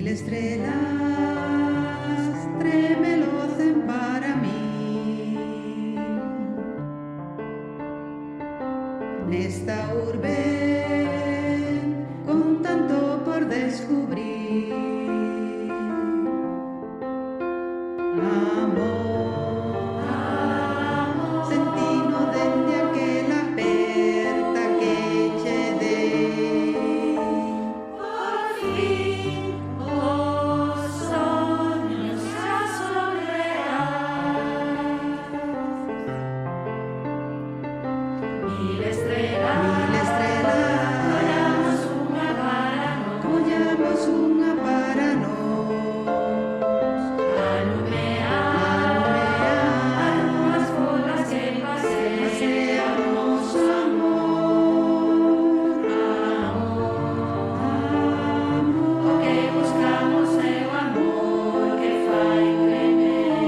Mil estrellas tremelocen para mí. Nesta urbe con tanto por descubrir, amor, sentino dende aquela aperta que che dei. Por fin os soños xa son reais. Mil estrellas, collamos unha para nós, Collamos unha para nós. alumear unhas folas que Paseamos amor, o que buscamos é o amor que fai creer.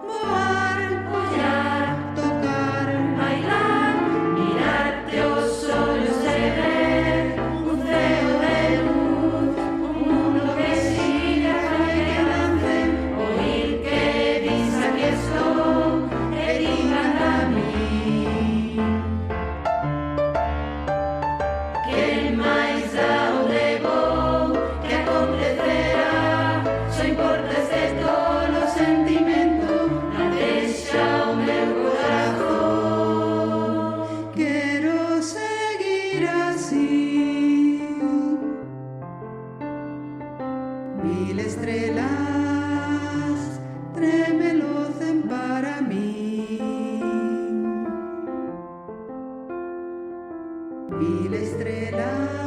voar, Ollar, tocar, bailar, mirarte os ollos e ver un ceo de luz, un mundo que siga fai que dance, oír que dis aquí estou, e digan a mí. Quen máis dá onde vou, que acontecerá, só importa este tolo sentimento, non deixa o meu corazón. quero seguir así. Mil estrellas tremelocen para mí. Mil estrellas